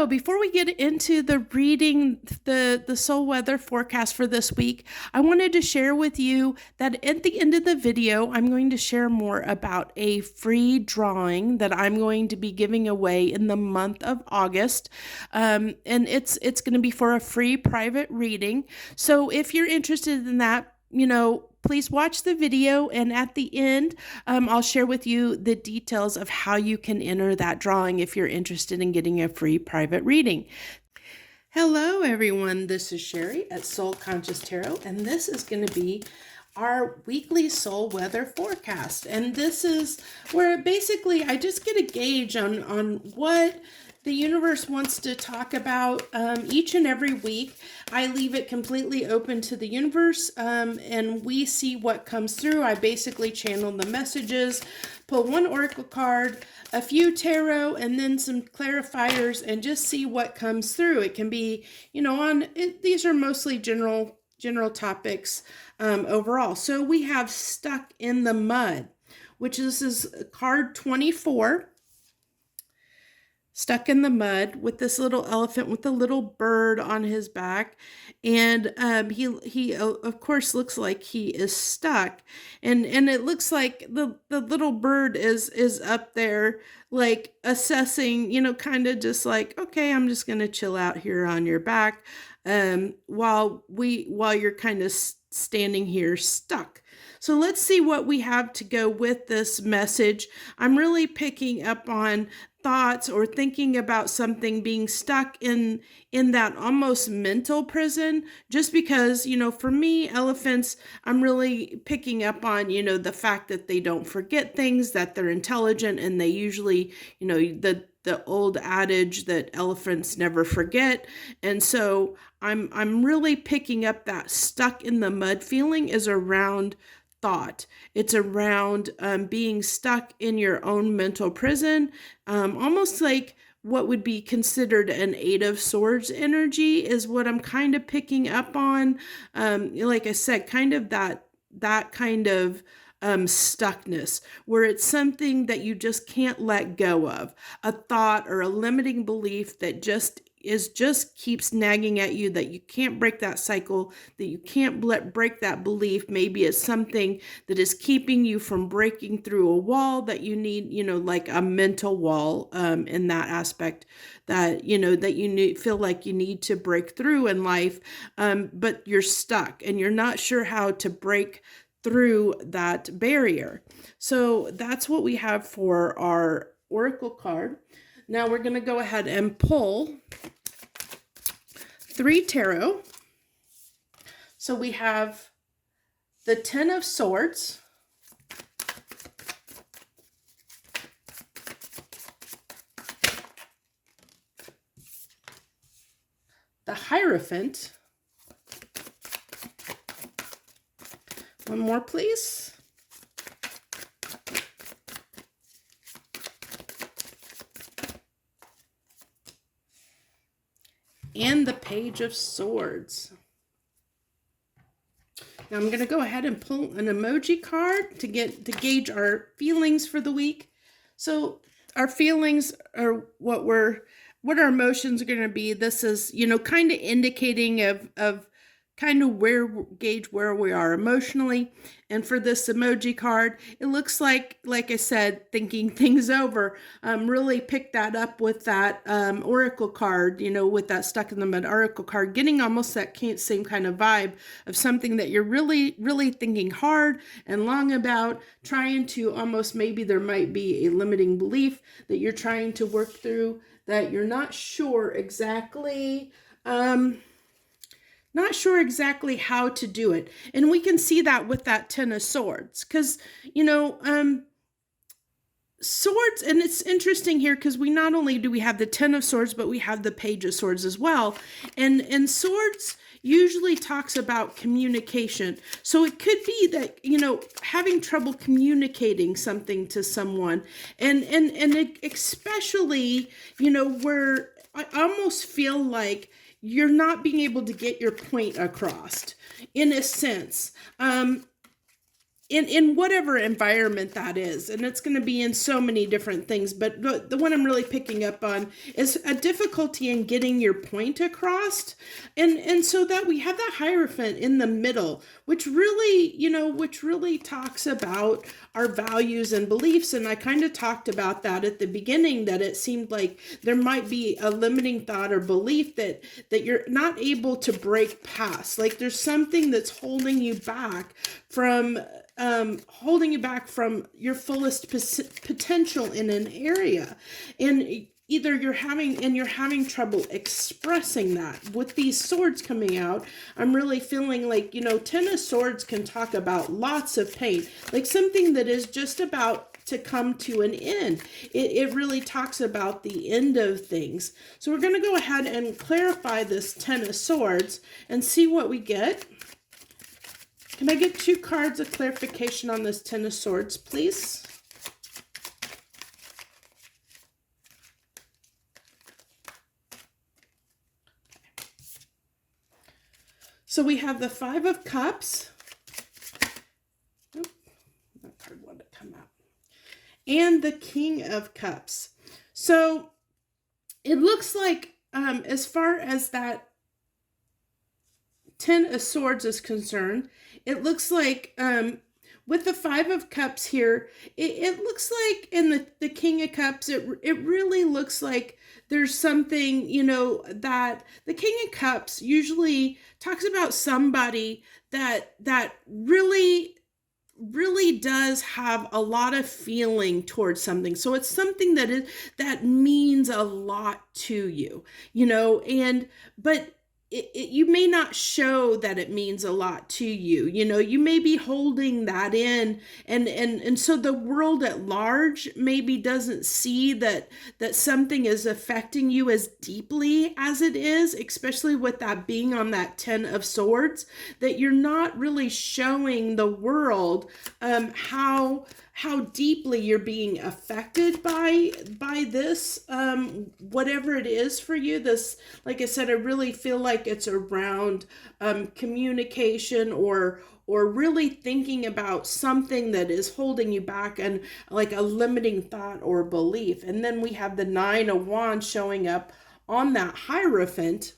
So before we get into the reading the soul weather forecast for this week, I wanted to share with you that at the end of the video, I'm going to share more about a free drawing that I'm going to be giving away in the month of August. And it's going to be for a free private reading. So if you're interested in that, please watch the video, and at the end, I'll share with you the details of how you can enter that drawing if you're interested in getting a free private reading. Hello, everyone. This is Sherry at Soul Conscious Tarot, and this is going to be our weekly soul weather forecast. And this is where basically I just get a gauge on what the universe wants to talk about each and every week. I leave it completely open to the universe, and we see what comes through. I basically channel the messages, pull one oracle card, a few tarot, and then some clarifiers, and just see what comes through. It can be, these are mostly general topics overall. So we have Stuck in the Mud, which is card 24. Stuck in the mud with this little elephant with a little bird on his back, and he of course looks like he is stuck, and it looks like the little bird is up there like assessing, kind of just like, okay, I'm just gonna chill out here on your back, while you're kind of standing here stuck. So let's see what we have to go with this message. I'm really picking up on thoughts or thinking about something being stuck in that almost mental prison, just because, for me, elephants, I'm really picking up on, the fact that they don't forget things, that they're intelligent, and they usually, the old adage that elephants never forget. And so I'm really picking up that stuck in the mud feeling is around thought. It's around being stuck in your own mental prison, almost like what would be considered an Eight of Swords energy is what I'm kind of picking up on. Like I said, kind of that kind of stuckness, where it's something that you just can't let go of, a thought or a limiting belief that just keeps nagging at you, that you can't break that cycle, that you can't break that belief. Maybe it's something that is keeping you from breaking through a wall that you need, like a mental wall, in that aspect that, that you feel like you need to break through in life, but you're stuck and you're not sure how to break through that barrier. So that's what we have for our oracle card. Now we're going to go ahead and pull 3 tarot. So we have the Ten of Swords, the Hierophant. One more, please. And the Page of Swords. Now I'm going to go ahead and pull an emoji card to gauge our feelings for the week. So our feelings are what our emotions are going to be. This is, kind of indicating of kind of gauge where we are emotionally. And for this emoji card, it looks like I said, thinking things over. Really picked that up with that oracle card, with that Stuck in the Mud oracle card, getting almost that same kind of vibe of something that you're really, really thinking hard and long about, trying to almost, maybe there might be a limiting belief that you're trying to work through, that you're not sure exactly how to do it. And we can see that with that Ten of Swords, because, swords, and it's interesting here because we not only do we have the Ten of Swords, but we have the Page of Swords as well. And swords usually talks about communication. So it could be that, having trouble communicating something to someone, and especially, where I almost feel like you're not being able to get your point across, in a sense. in whatever environment that is. And it's going to be in so many different things, but the one I'm really picking up on is a difficulty in getting your point across. And so that we have that Hierophant in the middle, which really, which really talks about our values and beliefs. And I kind of talked about that at the beginning, that it seemed like there might be a limiting thought or belief that you're not able to break past. Like there's something that's holding you back from your fullest potential in an area. And either you're having trouble expressing that. With these swords coming out, I'm really feeling like, Ten of Swords can talk about lots of pain, like something that is just about to come to an end. It really talks about the end of things. So we're going to go ahead and clarify this Ten of Swords and see what we get. Can I get 2 cards of clarification on this Ten of Swords, please? So we have the Five of Cups. Oop, that card wanted to come out. And the King of Cups. So it looks like, as far as that Ten of Swords is concerned, it looks like with the Five of Cups here, it looks like in the King of Cups, it really looks like there's something, that the King of Cups usually talks about somebody that really does have a lot of feeling towards something. So it's something that means a lot to you, but you may not show that it means a lot to you. You may be holding that in, and so the world at large maybe doesn't see that something is affecting you as deeply as it is, especially with that being on that Ten of Swords, that you're not really showing the world how deeply you're being affected by this, whatever it is for you. This, like I said, I really feel like it's around communication or really thinking about something that is holding you back, and like a limiting thought or belief. And then we have the Nine of Wands showing up on that Hierophant,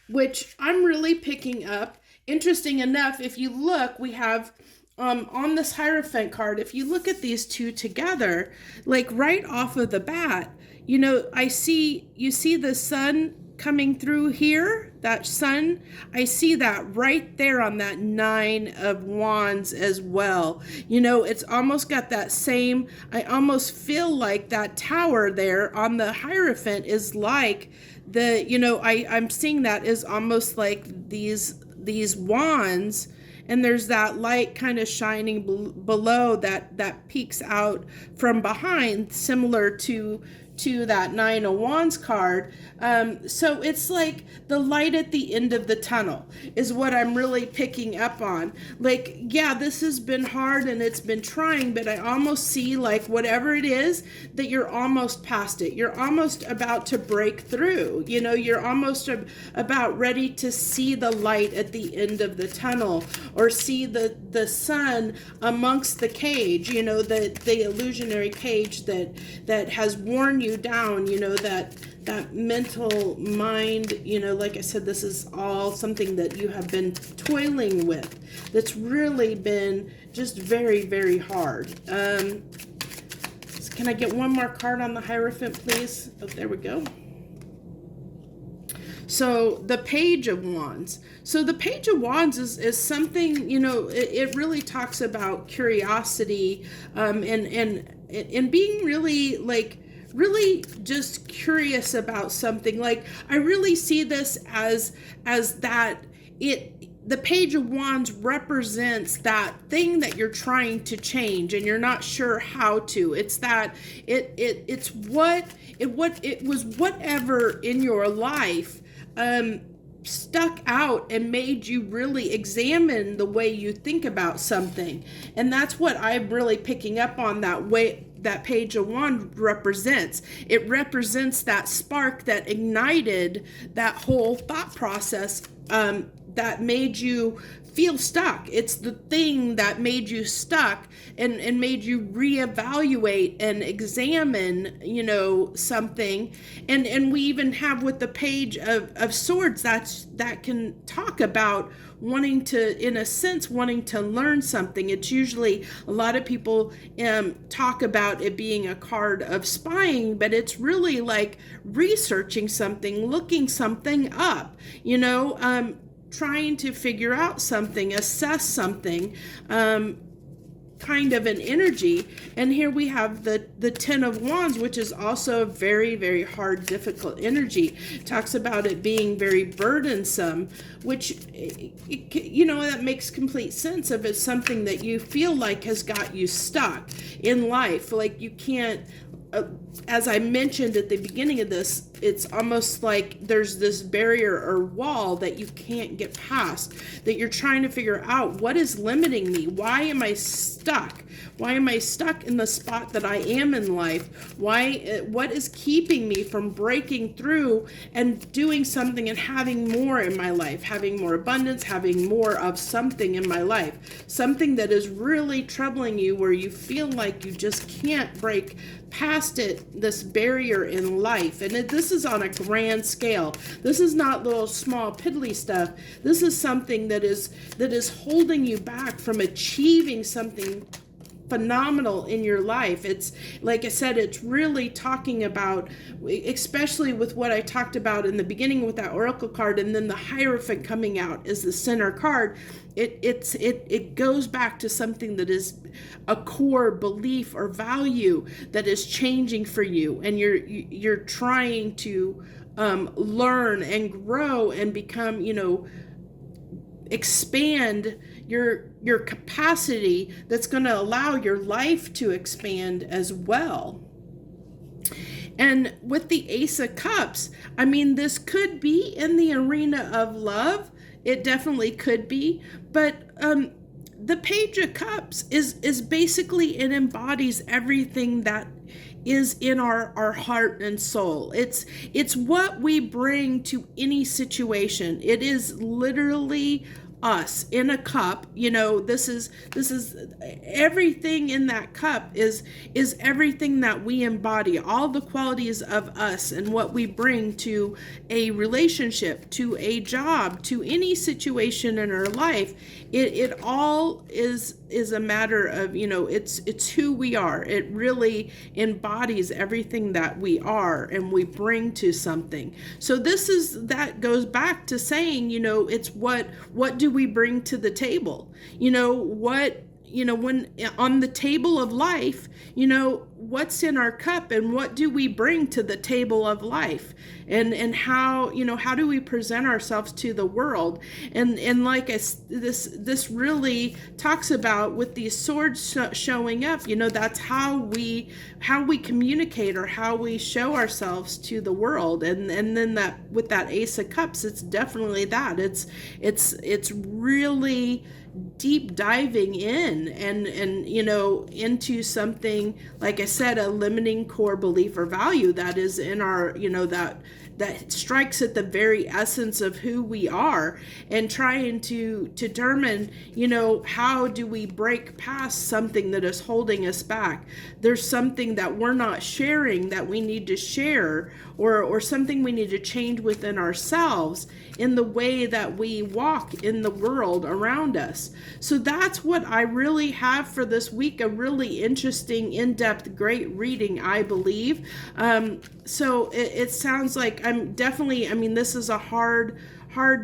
which I'm really picking up. Interesting enough, if you look, we have on this Hierophant card, if you look at these two together, like right off of the bat, you see the sun coming through here, that sun, I see that right there on that Nine of Wands as well. It's almost got that same, I almost feel like that tower there on the Hierophant is like I'm seeing that is almost like these wands. And there's that light kind of shining below that peeks out from behind, similar to that Nine of Wands card. So it's like the light at the end of the tunnel is what I'm really picking up on. Like, yeah, this has been hard and it's been trying, but I almost see like whatever it is, that you're almost past it. You're almost about to break through. You're almost about ready to see the light at the end of the tunnel, or see the sun amongst the cage, the illusionary cage that has worn you down, that mental mind, like I said, this is all something that you have been toiling with, that's really been just very, very hard. Can I get one more card on the Hierophant, please? Oh, there we go. So the Page of Wands. So the Page of Wands is something, it really talks about curiosity, and being really just curious about something. Like, I really see this as that the Page of Wands represents that thing that you're trying to change and you're not sure how to. It's that it was whatever in your life stuck out and made you really examine the way you think about something. And that's what I'm really picking up on, that way that Page of Wands represents. It represents that spark that ignited that whole thought process, that made you feel stuck. It's the thing that made you stuck and made you reevaluate and examine, something. And we even have with the page of swords, that can talk about wanting to, in a sense, wanting to learn something. It's usually, a lot of people talk about it being a card of spying, but it's really like researching something, looking something up, trying to figure out something, assess something, kind of an energy. And here we have the Ten of Wands, which is also a very, very hard, difficult energy. It talks about it being very burdensome, which, that makes complete sense. If it's something that you feel like has got you stuck in life, like you can't, as I mentioned at the beginning of this, it's almost like there's this barrier or wall that you can't get past, that you're trying to figure out, what is limiting me? Why am I stuck? Why am I stuck in the spot that I am in life? What is keeping me from breaking through and doing something and having more in my life, having more abundance, having more of something in my life, something that is really troubling you, where you feel like you just can't break past it, this barrier in life. And this is on a grand scale. This is not little small piddly stuff. This is something that is holding you back from achieving something phenomenal in your life. It's, like I said, it's really talking about, especially with what I talked about in the beginning with that oracle card, and then the Hierophant coming out as the center card. It goes back to something that is a core belief or value that is changing for you, and you're trying to learn and grow and become, expand your capacity, that's going to allow your life to expand as well. And with the Ace of Cups, this could be in the arena of love. It definitely could be, but the Page of Cups is basically, it embodies everything that is in our heart and soul. It's what we bring to any situation. It is literally us in a cup. This is everything in that cup is everything that we embody, all the qualities of us and what we bring to a relationship, to a job, to any situation in our life. It all is a matter of, it's who we are. It really embodies everything that we are and we bring to something. So that goes back to saying, it's what do we bring to the table? When on the table of life, what's in our cup and what do we bring to the table of life, and how do we present ourselves to the world? And like this really talks about with these swords showing up, that's how we communicate, or how we show ourselves to the world. And then that with that Ace of Cups, it's definitely that. It's really deep diving in and into something, like I said, a limiting core belief or value that is in our, that strikes at the very essence of who we are, and trying to determine, how do we break past something that is holding us back? There's something that we're not sharing that we need to share, or something we need to change within ourselves in the way that we walk in the world around us. So that's what I really have for this week, a really interesting, in-depth, great reading, I believe. So it sounds like this is a hard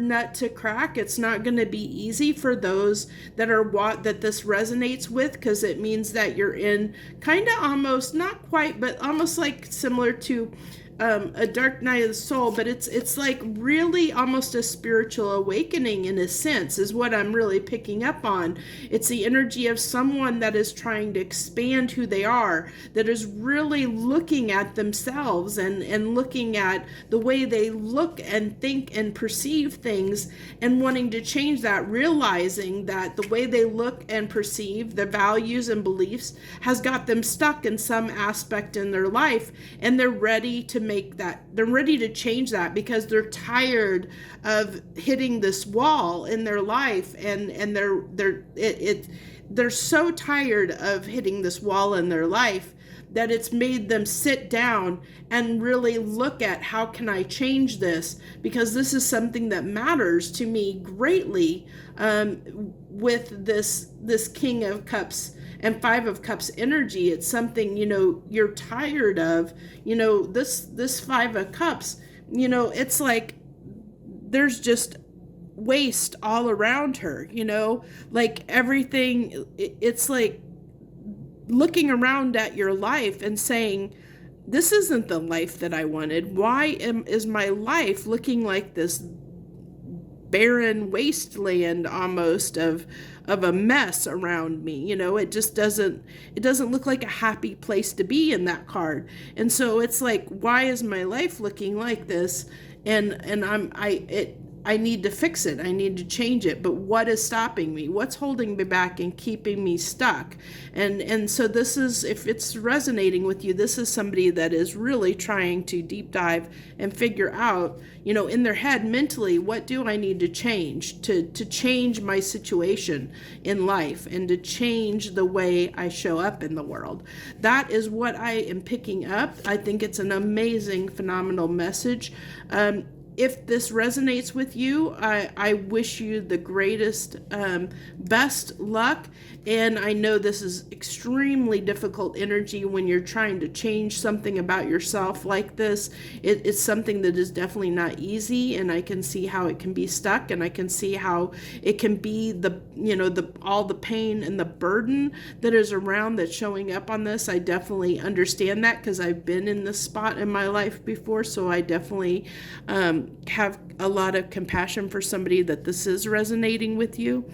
nut to crack. It's not going to be easy for those that this resonates with, because it means that you're in kind of almost, not quite, but almost like similar to a dark night of the soul, but it's like really almost a spiritual awakening in a sense, is what I'm really picking up on. It's the energy of someone that is trying to expand who they are, that is really looking at themselves and looking at the way they look and think and perceive things, and wanting to change that, realizing that the way they look and perceive the values and beliefs has got them stuck in some aspect in their life, and they're ready to make that, they're ready to change that because they're tired of hitting this wall in their life, and they're so tired of hitting this wall in their life that it's made them sit down and really look at, how can I change this? Because this is something that matters to me greatly, with this King of Cups and Five of Cups energy. It's something, you're tired of, this Five of Cups, it's like there's just waste all around her, like everything. It's like looking around at your life and saying, this isn't the life that I wanted. Why is my life looking like this barren wasteland almost of a mess around me? It just doesn't look like a happy place to be in that card. And so it's like, why is my life looking like this? And I need to fix it. I need to change it. But what is stopping me? What's holding me back and keeping me stuck? And so this is, if it's resonating with you, this is somebody that is really trying to deep dive and figure out, in their head mentally, what do I need to change to change my situation in life and to change the way I show up in the world. That is what I am picking up. I think it's an amazing, phenomenal message. If this resonates with you, I wish you the greatest, best luck. And I know this is extremely difficult energy when you're trying to change something about yourself like this. It's something that is definitely not easy, and I can see how it can be stuck, and I can see how it can be all the pain and the burden that is around that's showing up on this. I definitely understand that because I've been in this spot in my life before, so I definitely have a lot of compassion for somebody that this is resonating with you.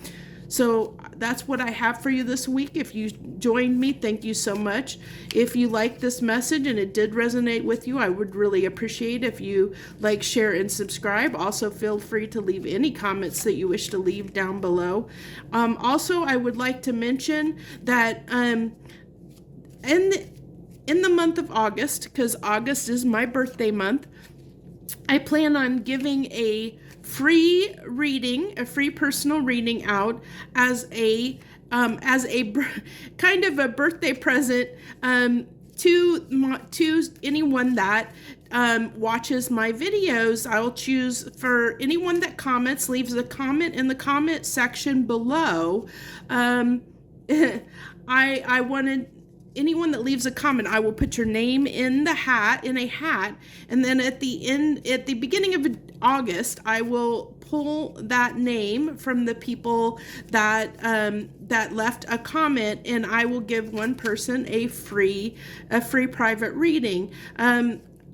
So that's what I have for you this week. If you joined me, thank you so much. If you like this message and it did resonate with you, I would really appreciate if you like, share, and subscribe. Also, feel free to leave any comments that you wish to leave down below. Also, I would like to mention that in the month of August, because August is my birthday month, I plan on giving a free personal reading out as a kind of a birthday present to anyone that watches my videos. I'll choose for anyone that comments, leaves a comment in the comment section below. I wanted anyone that leaves a comment, I will put your name in a hat, and then at the beginning of August, I will pull that name from the people that left a comment, and I will give one person a free private reading.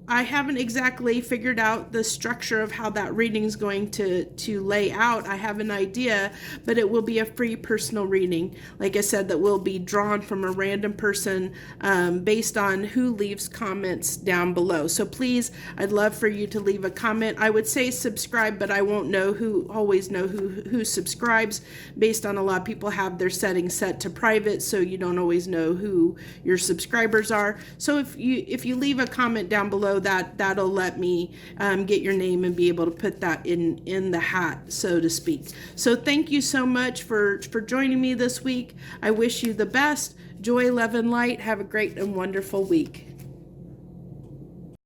I haven't exactly figured out the structure of how that reading is going to lay out. I have an idea, but it will be a free personal reading. Like I said, that will be drawn from a random person based on who leaves comments down below. So please, I'd love for you to leave a comment. I would say subscribe, but I won't always know who subscribes, based on a lot of people have their settings set to private, so you don't always know who your subscribers are. So if you leave a comment down below, that'll let me get your name and be able to put that in the hat, so to speak. So thank you so much for joining me this week. I wish you the best. Joy, love, and light. Have a great and wonderful week.